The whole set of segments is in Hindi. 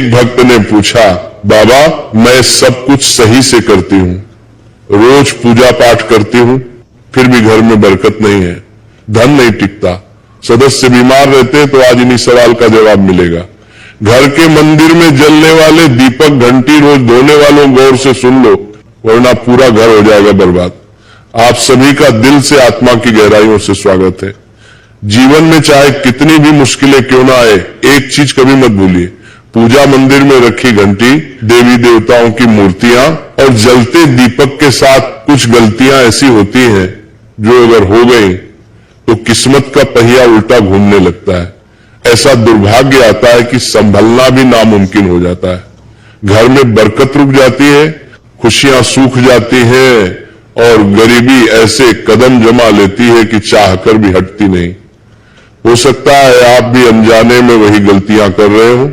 एक भक्त ने पूछा, बाबा मैं सब कुछ सही से करती हूं, रोज पूजा पाठ करती हूं, फिर भी घर में बरकत नहीं है, धन नहीं टिकता, सदस्य बीमार रहते तो आज इन्हीं सवाल का जवाब मिलेगा। घर के मंदिर में जलने वाले दीपक घंटी रोज धोने वालों गौर से सुन लो, वरना पूरा घर हो जाएगा बर्बाद। आप सभी का दिल से आत्मा की गहराइयों से स्वागत है। जीवन में चाहे कितनी भी मुश्किलें क्यों ना आए, एक चीज कभी मत भूलिए, पूजा मंदिर में रखी घंटी, देवी देवताओं की मूर्तियां और जलते दीपक के साथ कुछ गलतियां ऐसी होती हैं जो अगर हो गई तो किस्मत का पहिया उल्टा घूमने लगता है। ऐसा दुर्भाग्य आता है कि संभलना भी नामुमकिन हो जाता है। घर में बरकत रुक जाती है, खुशियां सूख जाती हैं और गरीबी ऐसे कदम जमा लेती है कि चाहकर भी हटती नहीं। हो सकता है आप भी अनजाने में वही गलतियां कर रहे हो,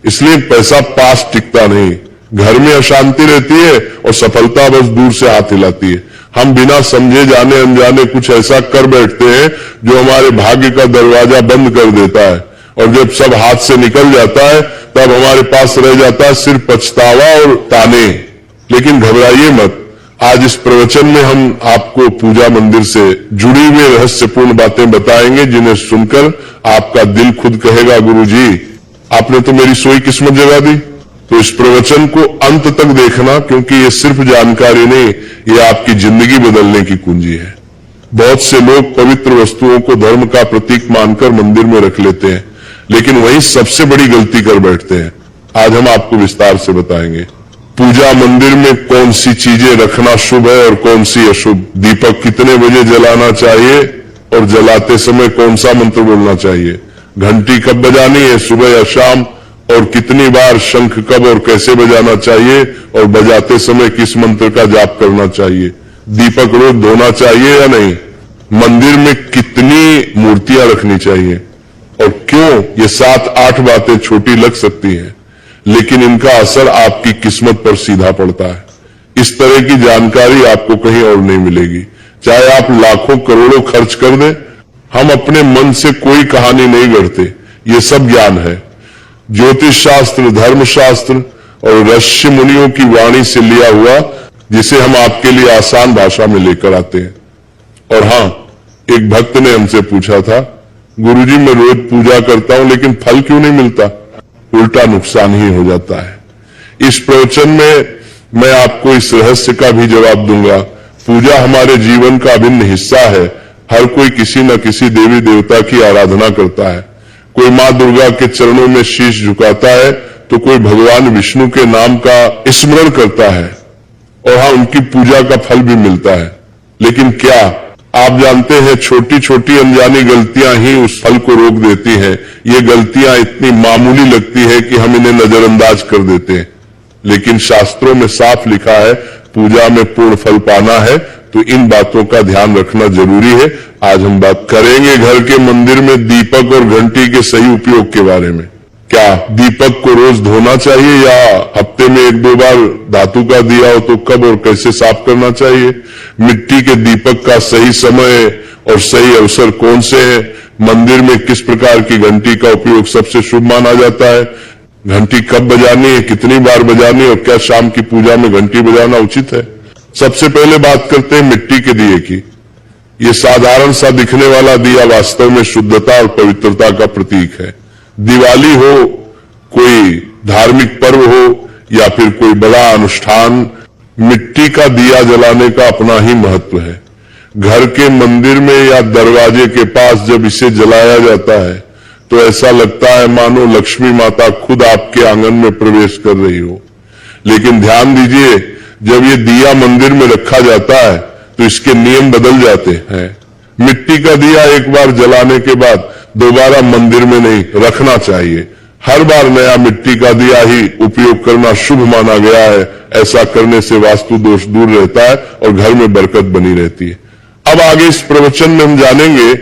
इसलिए पैसा पास टिकता नहीं, घर में अशांति रहती है और सफलता बस दूर से हाथ हिलाती है। हम बिना समझे जाने अनजाने कुछ ऐसा कर बैठते हैं जो हमारे भाग्य का दरवाजा बंद कर देता है, और जब सब हाथ से निकल जाता है तब हमारे पास रह जाता है सिर्फ पछतावा और ताने। लेकिन घबराइए मत, आज इस प्रवचन में हम आपको पूजा मंदिर से जुड़ी हुई रहस्यपूर्ण बातें बताएंगे, जिन्हें सुनकर आपका दिल खुद कहेगा, गुरुजी आपने तो मेरी सोई किस्मत जगा दी। तो इस प्रवचन को अंत तक देखना, क्योंकि ये सिर्फ जानकारी नहीं, ये आपकी जिंदगी बदलने की कुंजी है। बहुत से लोग पवित्र वस्तुओं को धर्म का प्रतीक मानकर मंदिर में रख लेते हैं, लेकिन वही सबसे बड़ी गलती कर बैठते हैं। आज हम आपको विस्तार से बताएंगे पूजा मंदिर में कौन सी चीजें रखना शुभ है और कौन सी अशुभ, दीपक कितने बजे जलाना चाहिए और जलाते समय कौन सा मंत्र बोलना चाहिए, घंटी कब बजानी है, सुबह या शाम, और कितनी बार, शंख कब और कैसे बजाना चाहिए और बजाते समय किस मंत्र का जाप करना चाहिए, दीपक रोज धोना चाहिए या नहीं, मंदिर में कितनी मूर्तियां रखनी चाहिए और क्यों। ये 7-8 बातें छोटी लग सकती हैं, लेकिन इनका असर आपकी किस्मत पर सीधा पड़ता है। इस तरह की जानकारी आपको कहीं और नहीं मिलेगी, चाहे आप लाखों करोड़ों खर्च कर दें। हम अपने मन से कोई कहानी नहीं गढ़ते, ये सब ज्ञान है। ज्योतिष शास्त्र, धर्मशास्त्र और ऋषि मुनियों की वाणी से लिया हुआ, जिसे हम आपके लिए आसान भाषा में लेकर आते हैं। और हां, एक भक्त ने हमसे पूछा था, गुरुजी मैं रोज पूजा करता हूं लेकिन फल क्यों नहीं मिलता, उल्टा नुकसान ही हो जाता है। इस प्रवचन में मैं आपको इस रहस्य का भी जवाब दूंगा। पूजा हमारे जीवन का अभिन्न हिस्सा है। हर कोई किसी न किसी देवी देवता की आराधना करता है। कोई मां दुर्गा के चरणों में शीश झुकाता है तो कोई भगवान विष्णु के नाम का स्मरण करता है, और हाँ, उनकी पूजा का फल भी मिलता है। लेकिन क्या आप जानते हैं, छोटी छोटी अनजानी गलतियां ही उस फल को रोक देती हैं। ये गलतियां इतनी मामूली लगती है कि हम इन्हें नजरअंदाज कर देते हैं, लेकिन शास्त्रों में साफ लिखा है पूजा में पूर्ण फल पाना है, तो इन बातों का ध्यान रखना जरूरी है। आज हम बात करेंगे घर के मंदिर में दीपक और घंटी के सही उपयोग के बारे में। क्या दीपक को रोज धोना चाहिए या हफ्ते में 1-2 बार धातु का दिया हो तो कब और कैसे साफ करना चाहिए, मिट्टी के दीपक का सही समय और सही अवसर कौन से हैं, मंदिर में किस प्रकार की घंटी का उपयोग सबसे शुभ माना जाता है, घंटी कब बजानी है, कितनी बार बजानी है और क्या शाम की पूजा में घंटी बजाना उचित है। सबसे पहले बात करते हैं मिट्टी के दिए की। ये साधारण सा दिखने वाला दिया वास्तव में शुद्धता और पवित्रता का प्रतीक है। दिवाली हो, कोई धार्मिक पर्व हो या फिर कोई बड़ा अनुष्ठान, मिट्टी का दिया जलाने का अपना ही महत्व है। घर के मंदिर में या दरवाजे के पास जब इसे जलाया जाता है तो ऐसा लगता है मानो लक्ष्मी माता खुद आपके आंगन में प्रवेश कर रही हो। लेकिन ध्यान दीजिए, जब ये दिया मंदिर में रखा जाता है तो इसके नियम बदल जाते हैं। मिट्टी का दिया एक बार जलाने के बाद दोबारा मंदिर में नहीं रखना चाहिए। हर बार नया मिट्टी का दिया ही उपयोग करना शुभ माना गया है। ऐसा करने से वास्तु दोष दूर रहता है और घर में बरकत बनी रहती है। अब आगे इस प्रवचन में हम जानेंगे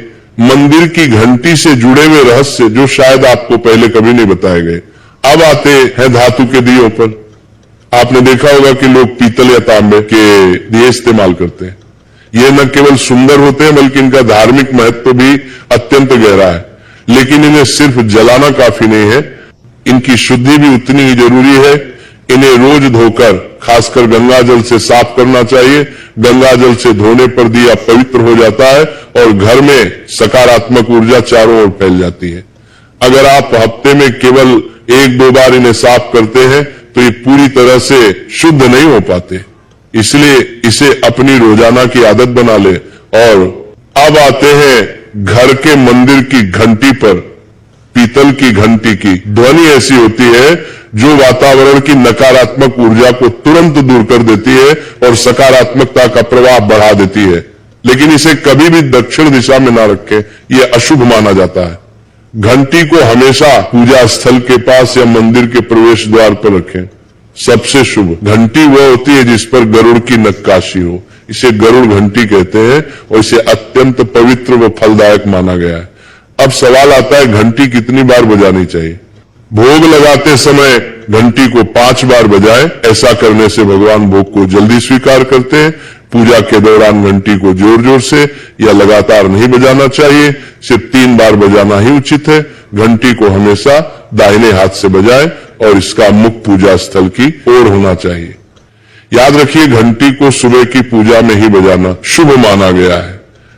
मंदिर की घंटी से जुड़े हुए रहस्य, जो शायद आपको पहले कभी नहीं बताए गए। अब आते हैं धातु के दियों पर। आपने देखा होगा कि लोग पीतल या तांबे के दिए इस्तेमाल करते हैं। ये न केवल सुंदर होते हैं बल्कि इनका धार्मिक महत्व भी अत्यंत गहरा है। लेकिन इन्हें सिर्फ जलाना काफी नहीं है, इनकी शुद्धि भी उतनी ही जरूरी है। इन्हें रोज धोकर, खासकर गंगा जल से साफ करना चाहिए। गंगा जल से धोने पर दिया पवित्र हो जाता है और घर में सकारात्मक ऊर्जा चारों ओर फैल जाती है। अगर आप हफ्ते में केवल 1-2 बार इन्हें साफ करते हैं तो ये पूरी तरह से शुद्ध नहीं हो पाते, इसलिए इसे अपनी रोजाना की आदत बना ले। और अब आते हैं घर के मंदिर की घंटी पर। पीतल की घंटी की ध्वनि ऐसी होती है जो वातावरण की नकारात्मक ऊर्जा को तुरंत दूर कर देती है और सकारात्मकता का प्रवाह बढ़ा देती है। लेकिन इसे कभी भी दक्षिण दिशा में ना रखें, यह अशुभ माना जाता है। घंटी को हमेशा पूजा स्थल के पास या मंदिर के प्रवेश द्वार पर रखें। सबसे शुभ घंटी वह होती है जिस पर गरुड़ की नक्काशी हो, इसे गरुड़ घंटी कहते हैं और इसे अत्यंत पवित्र व फलदायक माना गया है। अब सवाल आता है, घंटी कितनी बार बजानी चाहिए? भोग लगाते समय घंटी को 5 बार बजाएं। ऐसा करने से भगवान भोग को जल्दी स्वीकार करते हैं। पूजा के दौरान घंटी को जोर जोर से या लगातार नहीं बजाना चाहिए, सिर्फ 3 बार बजाना ही उचित है। घंटी को हमेशा दाहिने हाथ से बजाएं और इसका मुख पूजा स्थल की ओर होना चाहिए। याद रखिए, घंटी को सुबह की पूजा में ही बजाना शुभ माना गया है।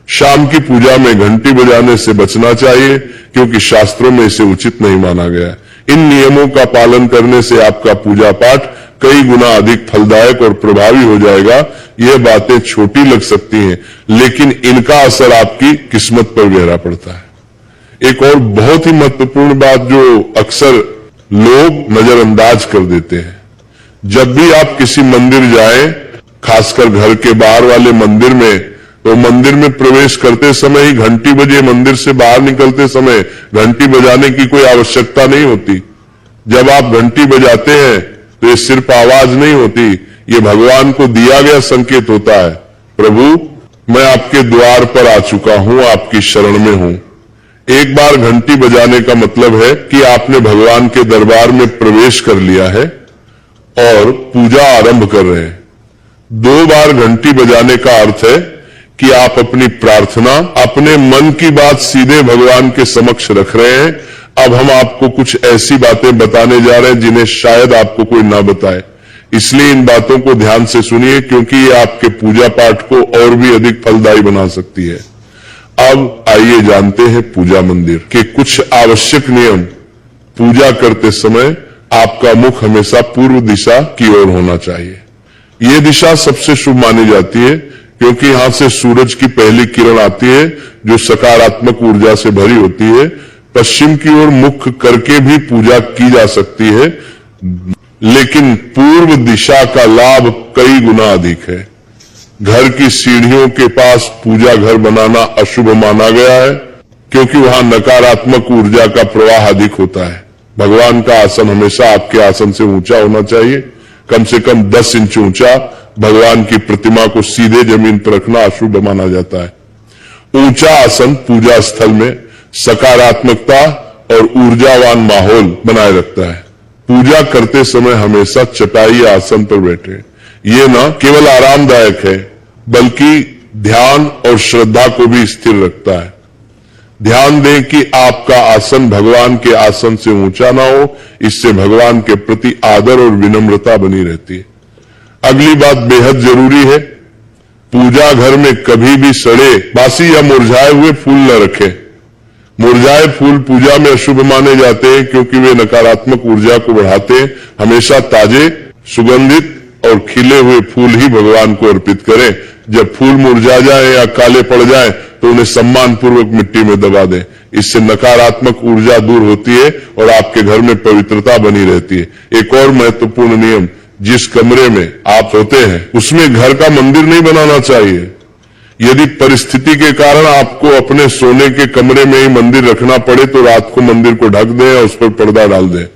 शाम की पूजा में घंटी बजाने से बचना चाहिए क्योंकि शास्त्रों में इसे उचित नहीं माना गया है। इन नियमों का पालन करने से आपका पूजा पाठ कई गुना अधिक फलदायक और प्रभावी हो जाएगा। यह बातें छोटी लग सकती हैं, लेकिन इनका असर आपकी किस्मत पर गहरा पड़ता है। एक और बहुत ही महत्वपूर्ण बात जो अक्सर लोग नजरअंदाज कर देते हैं, जब भी आप किसी मंदिर जाएं, खासकर घर के बाहर वाले मंदिर में, तो मंदिर में प्रवेश करते समय ही घंटी बजे, मंदिर से बाहर निकलते समय घंटी बजाने की कोई आवश्यकता नहीं होती। जब आप घंटी बजाते हैं तो ये सिर्फ आवाज नहीं होती, ये भगवान को दिया गया संकेत होता है, प्रभु मैं आपके द्वार पर आ चुका हूं, आपकी शरण में हूं। एक बार घंटी बजाने का मतलब है कि आपने भगवान के दरबार में प्रवेश कर लिया है और पूजा आरंभ कर रहे हैं। 2 बार घंटी बजाने का अर्थ है कि आप अपनी प्रार्थना, अपने मन की बात सीधे भगवान के समक्ष रख रहे हैं। अब हम आपको कुछ ऐसी बातें बताने जा रहे हैं जिन्हें शायद आपको कोई ना बताए, इसलिए इन बातों को ध्यान से सुनिए क्योंकि ये आपके पूजा पाठ को और भी अधिक फलदायी बना सकती है। अब आइए जानते हैं पूजा मंदिर के कुछ आवश्यक नियम। पूजा करते समय आपका मुख हमेशा पूर्व दिशा की ओर होना चाहिए। यह दिशा सबसे शुभ मानी जाती है क्योंकि यहां से सूरज की पहली किरण आती है जो सकारात्मक ऊर्जा से भरी होती है। पश्चिम की ओर मुख करके भी पूजा की जा सकती है, लेकिन पूर्व दिशा का लाभ कई गुना अधिक है। घर की सीढ़ियों के पास पूजा घर बनाना अशुभ माना गया है क्योंकि वहां नकारात्मक ऊर्जा का प्रवाह अधिक होता है। भगवान का आसन हमेशा आपके आसन से ऊंचा होना चाहिए, कम से कम 10 इंच ऊंचा। भगवान की प्रतिमा को सीधे जमीन पर रखना अशुभ माना जाता है। ऊंचा आसन पूजा स्थल में सकारात्मकता और ऊर्जावान माहौल बनाए रखता है। पूजा करते समय हमेशा चटाई या आसन पर बैठे। ये न केवल आरामदायक है बल्कि ध्यान और श्रद्धा को भी स्थिर रखता है। ध्यान दें कि आपका आसन भगवान के आसन से ऊंचा ना हो, इससे भगवान के प्रति आदर और विनम्रता बनी रहती है। अगली बात बेहद जरूरी है, पूजा घर में कभी भी सड़े, बासी या मुरझाए हुए फूल न रखें। मुरझाए फूल पूजा में अशुभ माने जाते हैं क्योंकि वे नकारात्मक ऊर्जा को बढ़ाते हैं। हमेशा ताजे, सुगंधित और खिले हुए फूल ही भगवान को अर्पित करें। जब फूल मुरझा जाए या काले पड़ जाए तो उन्हें सम्मान पूर्वक मिट्टी में दबा दें। इससे नकारात्मक ऊर्जा दूर होती है और आपके घर में पवित्रता बनी रहती है। एक और महत्वपूर्ण नियम, जिस कमरे में आप सोते हैं उसमें घर का मंदिर नहीं बनाना चाहिए। यदि परिस्थिति के कारण आपको अपने सोने के कमरे में ही मंदिर रखना पड़े तो रात को मंदिर को ढक दें और उस पर पर्दा डाल दें।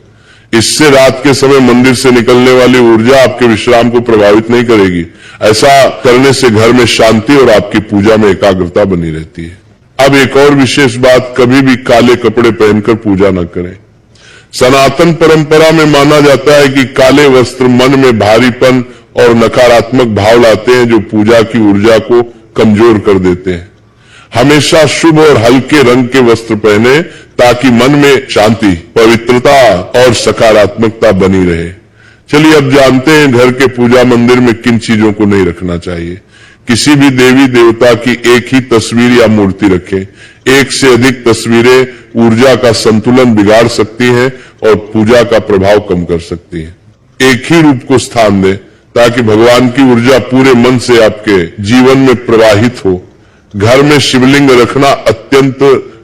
इससे रात के समय मंदिर से निकलने वाली ऊर्जा आपके विश्राम को प्रभावित नहीं करेगी। ऐसा करने से घर में शांति और आपकी पूजा में एकाग्रता बनी रहती है। अब एक और विशेष बात, कभी भी काले कपड़े पहनकर पूजा न करें। सनातन परंपरा में माना जाता है कि काले वस्त्र मन में भारीपन और नकारात्मक भाव लाते हैं जो पूजा की ऊर्जा को कमजोर कर देते हैं। हमेशा शुभ और हल्के रंग के वस्त्र पहने ताकि मन में शांति, पवित्रता और सकारात्मकता बनी रहे। चलिए अब जानते हैं घर के पूजा मंदिर में किन चीजों को नहीं रखना चाहिए। किसी भी देवी देवता की एक ही तस्वीर या मूर्ति रखें। एक से अधिक तस्वीरें ऊर्जा का संतुलन बिगाड़ सकती हैं और पूजा का प्रभाव कम कर सकती हैं। एक ही रूप को स्थान दें ताकि भगवान की ऊर्जा पूरे मन से आपके जीवन में प्रवाहित हो। घर में शिवलिंग रखना अत्यंत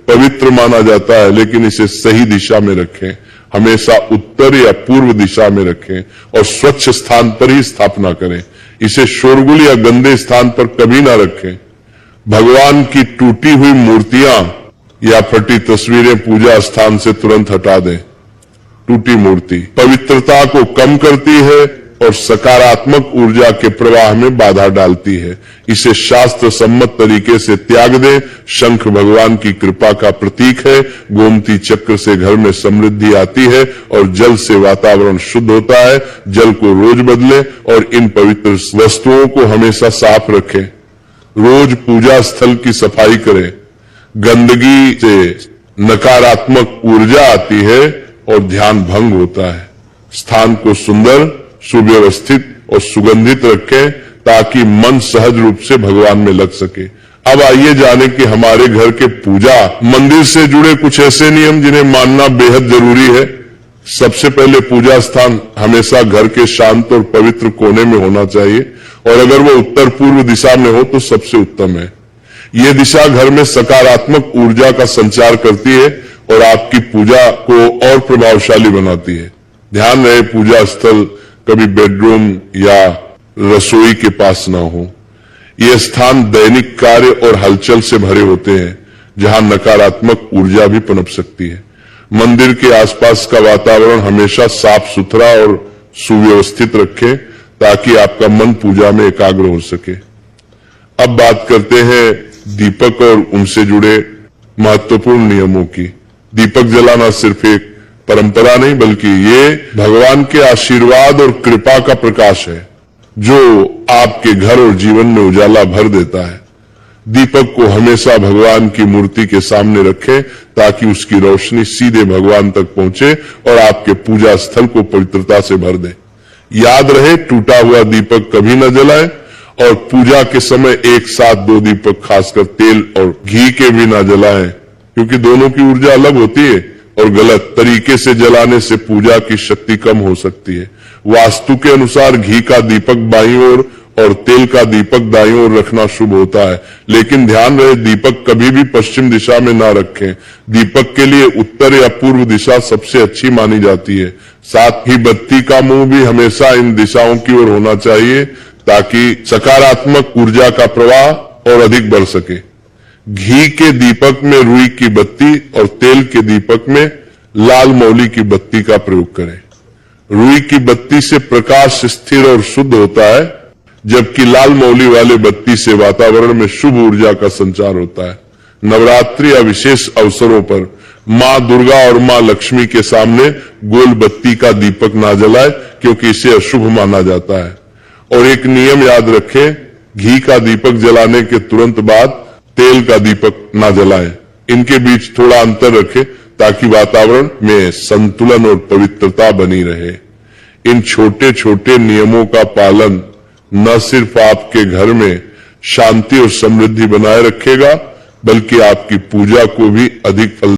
पवित्र माना जाता है, लेकिन इसे सही दिशा में रखें। हमेशा उत्तर या पूर्व दिशा में रखें और स्वच्छ स्थान पर ही स्थापना करें। इसे शोरगुल या गंदे स्थान पर कभी ना रखें। भगवान की टूटी हुई मूर्तियां या फटी तस्वीरें पूजा स्थान से तुरंत हटा दें। टूटी मूर्ति पवित्रता को कम करती है और सकारात्मक ऊर्जा के प्रवाह में बाधा डालती है। इसे शास्त्र सम्मत तरीके से त्याग दें। शंख भगवान की कृपा का प्रतीक है। गोमती चक्र से घर में समृद्धि आती है और जल से वातावरण शुद्ध होता है। जल को रोज बदलें और इन पवित्र वस्तुओं को हमेशा साफ रखें। रोज पूजा स्थल की सफाई करें। गंदगी से नकारात्मक ऊर्जा आती है और ध्यान भंग होता है। स्थान को सुंदर, सुव्यवस्थित और सुगंधित रखें ताकि मन सहज रूप से भगवान में लग सके। अब आइए जाने कि हमारे घर के पूजा मंदिर से जुड़े कुछ ऐसे नियम जिन्हें मानना बेहद जरूरी है। सबसे पहले पूजा स्थान हमेशा घर के शांत और पवित्र कोने में होना चाहिए और अगर वो उत्तर पूर्व दिशा में हो तो सबसे उत्तम है। ये दिशा घर में सकारात्मक ऊर्जा का संचार करती है और आपकी पूजा को और प्रभावशाली बनाती है। ध्यान रहे पूजा स्थल कभी बेडरूम या रसोई के पास ना हो। ये स्थान दैनिक कार्य और हलचल से भरे होते हैं जहां नकारात्मक ऊर्जा भी पनप सकती है। मंदिर के आसपास का वातावरण हमेशा साफ सुथरा और सुव्यवस्थित रखें ताकि आपका मन पूजा में एकाग्र हो सके। अब बात करते हैं दीपक और उनसे जुड़े महत्वपूर्ण नियमों की। दीपक जलाना सिर्फ एक परंपरा नहीं बल्कि ये भगवान के आशीर्वाद और कृपा का प्रकाश है जो आपके घर और जीवन में उजाला भर देता है। दीपक को हमेशा भगवान की मूर्ति के सामने रखें ताकि उसकी रोशनी सीधे भगवान तक पहुंचे और आपके पूजा स्थल को पवित्रता से भर दे। याद रहे टूटा हुआ दीपक कभी न जलाएं और पूजा के समय एक साथ 2 दीपक खासकर तेल और घी के भी न जलाएं क्योंकि दोनों की ऊर्जा अलग होती है और गलत तरीके से जलाने से पूजा की शक्ति कम हो सकती है। वास्तु के अनुसार घी का दीपक बाईं ओर और तेल का दीपक दाईं ओर रखना शुभ होता है, लेकिन ध्यान रहे दीपक कभी भी पश्चिम दिशा में ना रखें। दीपक के लिए उत्तर या पूर्व दिशा सबसे अच्छी मानी जाती है। साथ ही बत्ती का मुंह भी हमेशा इन दिशाओं की ओर होना चाहिए ताकि सकारात्मक ऊर्जा का प्रवाह और अधिक बढ़ सके। घी के दीपक में रुई की बत्ती और तेल के दीपक में लाल मौली की बत्ती का प्रयोग करें। रुई की बत्ती से प्रकाश स्थिर और शुद्ध होता है जबकि लाल मौली वाले बत्ती से वातावरण में शुभ ऊर्जा का संचार होता है। नवरात्रि या विशेष अवसरों पर मां दुर्गा और मां लक्ष्मी के सामने गोल बत्ती का दीपक ना जलाए क्योंकि इसे अशुभ माना जाता है। और एक नियम याद रखें, घी का दीपक जलाने के तुरंत बाद तेल का दीपक ना जलाएं। इनके बीच थोड़ा अंतर रखें ताकि वातावरण में संतुलन और पवित्रता बनी रहे। इन छोटे छोटे नियमों का पालन न सिर्फ आपके घर में शांति और समृद्धि बनाए रखेगा बल्कि आपकी पूजा को भी अधिक फल